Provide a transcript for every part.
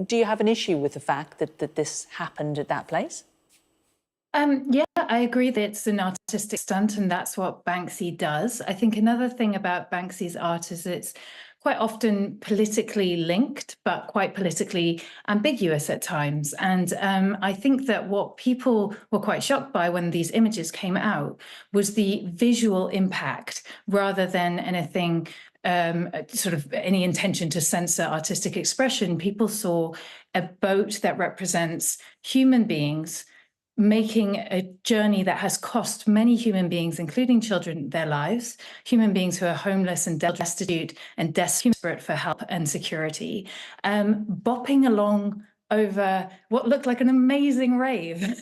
do you have an issue with the fact that this happened at that place? Yeah, I agree that it's an artistic stunt, and that's what Banksy does. I think another thing about Banksy's art is it's quite often politically linked, but quite politically ambiguous at times. And I think that what people were quite shocked by when these images came out was the visual impact rather than anything sort of any intention to censor artistic expression. People saw a boat that represents human beings making a journey that has cost many human beings, including children, their lives, human beings who are homeless and destitute and desperate for help and security, bopping along over what looked like an amazing rave.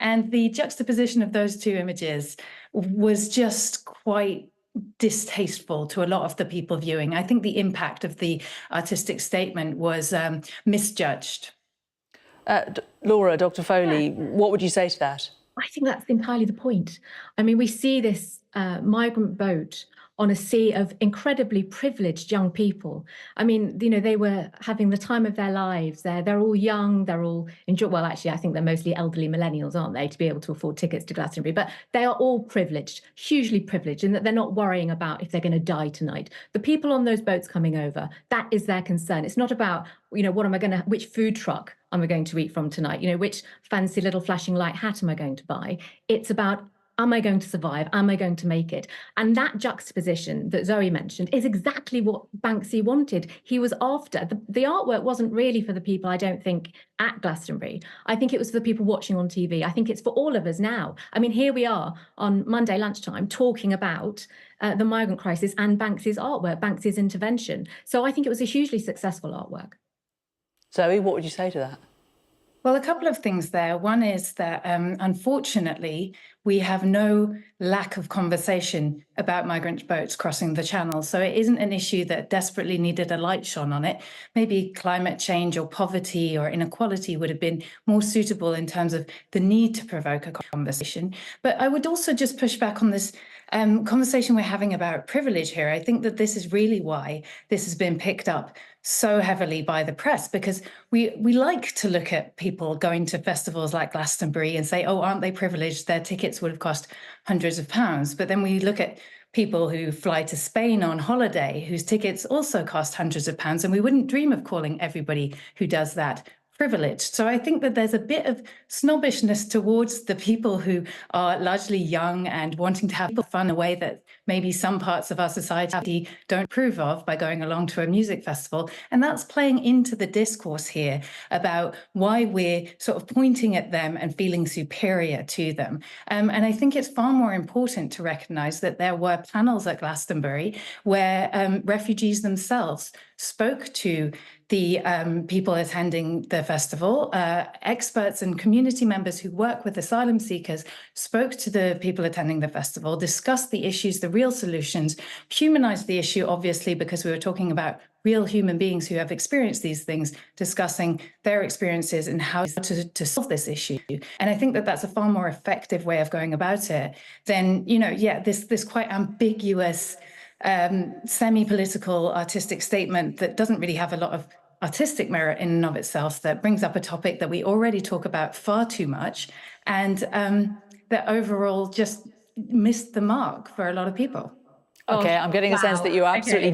And the juxtaposition of those two images was just quite distasteful to a lot of the people viewing. I think the impact of the artistic statement was misjudged. Laura, Dr. Foley, what would you say to that? I think that's entirely the point. I mean, we see this migrant boat on a sea of incredibly privileged young people. I mean, you know, they were having the time of their lives. They're all young. They're all well, actually, I think they're mostly elderly millennials, aren't they, to be able to afford tickets to Glastonbury? But they are all privileged, hugely privileged, in that they're not worrying about if they're going to die tonight. The people on those boats coming over, that is their concern. It's not about, you know, which food truck am I going to eat from tonight? You know, which fancy little flashing light hat am I going to buy? It's about, am I going to survive? Am I going to make it? And that juxtaposition that Zoe mentioned is exactly what Banksy wanted. He was after. The artwork wasn't really for the people, I don't think, at Glastonbury. I think it was for the people watching on TV. I think it's for all of us now. I mean, here we are on Monday lunchtime talking about the migrant crisis and Banksy's artwork, Banksy's intervention. So I think it was a hugely successful artwork. Zoe, what would you say to that? Well, a couple of things there. One is that, unfortunately, we have no lack of conversation about migrant boats crossing the channel. So it isn't an issue that desperately needed a light shone on it. Maybe climate change or poverty or inequality would have been more suitable in terms of the need to provoke a conversation. But I would also just push back on this conversation we're having about privilege here. I think that this is really why this has been picked up so heavily by the press, because we like to look at people going to festivals like Glastonbury and say, oh, aren't they privileged? Their tickets would have cost hundreds of pounds. But then we look at people who fly to Spain on holiday, whose tickets also cost hundreds of pounds, and we wouldn't dream of calling everybody who does that privileged. So I think that there's a bit of snobbishness towards the people who are largely young and wanting to have fun in a way that maybe some parts of our society don't approve of by going along to a music festival. And that's playing into the discourse here about why we're sort of pointing at them and feeling superior to them. And I think it's far more important to recognize that there were panels at Glastonbury where refugees themselves spoke to the people attending the festival. Experts and community members who work with asylum seekers spoke to the people attending the festival, discussed the issues, the real solutions, humanized the issue, obviously, because we were talking about real human beings who have experienced these things, discussing their experiences and how to solve this issue. And I think that that's a far more effective way of going about it than, you know, this quite ambiguous semi-political artistic statement that doesn't really have a lot of artistic merit in and of itself, that brings up a topic that we already talk about far too much, and that overall just missed the mark for a lot of people. Okay, I'm getting a sense that you absolutely